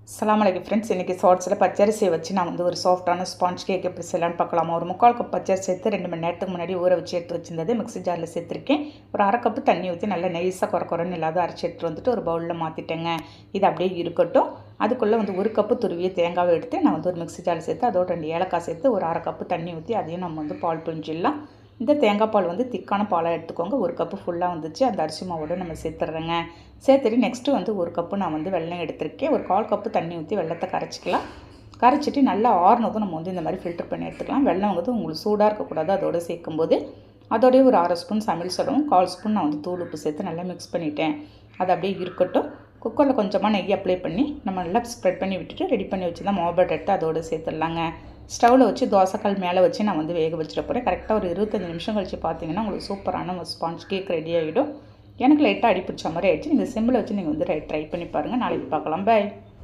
அஸ்ஸலாமு அலைக்கும் ஃப்ரெண்ட்ஸ். இன்றைக்கி ஷார்ட்ஸில் பச்சரிசியை வச்சு நான் வந்து ஒரு சாஃப்டான ஸ்பாஞ்ச் கேக் எப்படி செய்யலான்னு பார்க்கலாமா. ஒரு 3/4 கப் பச்சரிசி சேர்த்து 2 மணி நேரத்துக்கு முன்னாடி ஊற வச்சு எடுத்து வச்சிருந்தது மிக்ஸி ஜாரில் சேர்த்துருக்கேன். ஒரு 1/2 கப்பு தண்ணி ஊற்றி நல்லா நைஸாக குறன்னு இல்லாத அரைச்சி எடுத்துகிட்டு வந்துட்டு ஒரு பவுலில் மாற்றிட்டேங்க. இது அப்படியே இருக்கட்டும். அதுக்குள்ளே வந்து 1 கப்பு துருவிய தேங்காவை எடுத்து நான் வந்து ஒரு மிக்ஸி ஜாரில் சேர்த்து அதோட 2 ஏலக்காய் சேர்த்து ஒரு 1/2 கப்பு தண்ணி ஊற்றி அதையும் நம்ம வந்து பால் பிழிஞ்சிடலாம். இந்த தேங்காய் பால் வந்து திக்கான பாலாக எடுத்துக்கோங்க. 1 கப்பு ஃபுல்லாக வந்துச்சு. அந்த அரிசி மாவோடு நம்ம சேர்த்துட்றேங்க. சேர்த்துட்டு நெக்ஸ்ட்டு வந்து 1 கப்பு நான் வந்து வெல்லம் எடுத்திருக்கேன். ஒரு 1/4 கப்பு தண்ணி ஊற்றி வெல்லத்தை கரைச்சிக்கலாம். கரைச்சிட்டு நல்லா ஆறுனதும் நம்ம வந்து இந்த மாதிரி ஃபில்டர் பண்ணி எடுத்துக்கலாம். வெல்லம் வந்து உங்களுக்கு சூடாக இருக்கக்கூடாது. அதோடு சேர்க்கும்போது அதோடய ஒரு 1/2 ஸ்பூன் சமையல் சோடாவும் 1/4 ஸ்பூன் நான் வந்து தூள் உப்பு சேர்த்து நல்லா மிக்ஸ் பண்ணிட்டேன். அது அப்படியே இருக்கட்டும். குக்கரில் கொஞ்சமாக நெய் அப்ளை பண்ணி நம்ம நல்லா ஸ்ப்ரெட் பண்ணி விட்டுட்டு ரெடி பண்ணி வச்சு தான் மாவு எடுத்து அதோடு சேர்த்துடலாங்க. ஸ்டவ்வில் வச்சு தோசைக்கல் மேலே வச்சு நான் வந்து வேக வச்சுட்டு போகிறேன். கரெக்டாக ஒரு 25 நிமிஷம் கழிச்சு பார்த்தீங்கன்னா உங்களுக்கு சூப்பரான ஒரு ஸ்பாஞ்ச் கேக் ரெடி ஆகிடும். எனக்கு லைட்டாக அடி பிடிச்ச மாதிரி ஆகிடுச்சு. நீங்கள் சிம்மில் வச்சு நீங்கள் வந்து ட்ரை பண்ணி பாருங்கள். நாளைக்கு பார்க்கலாம். பை.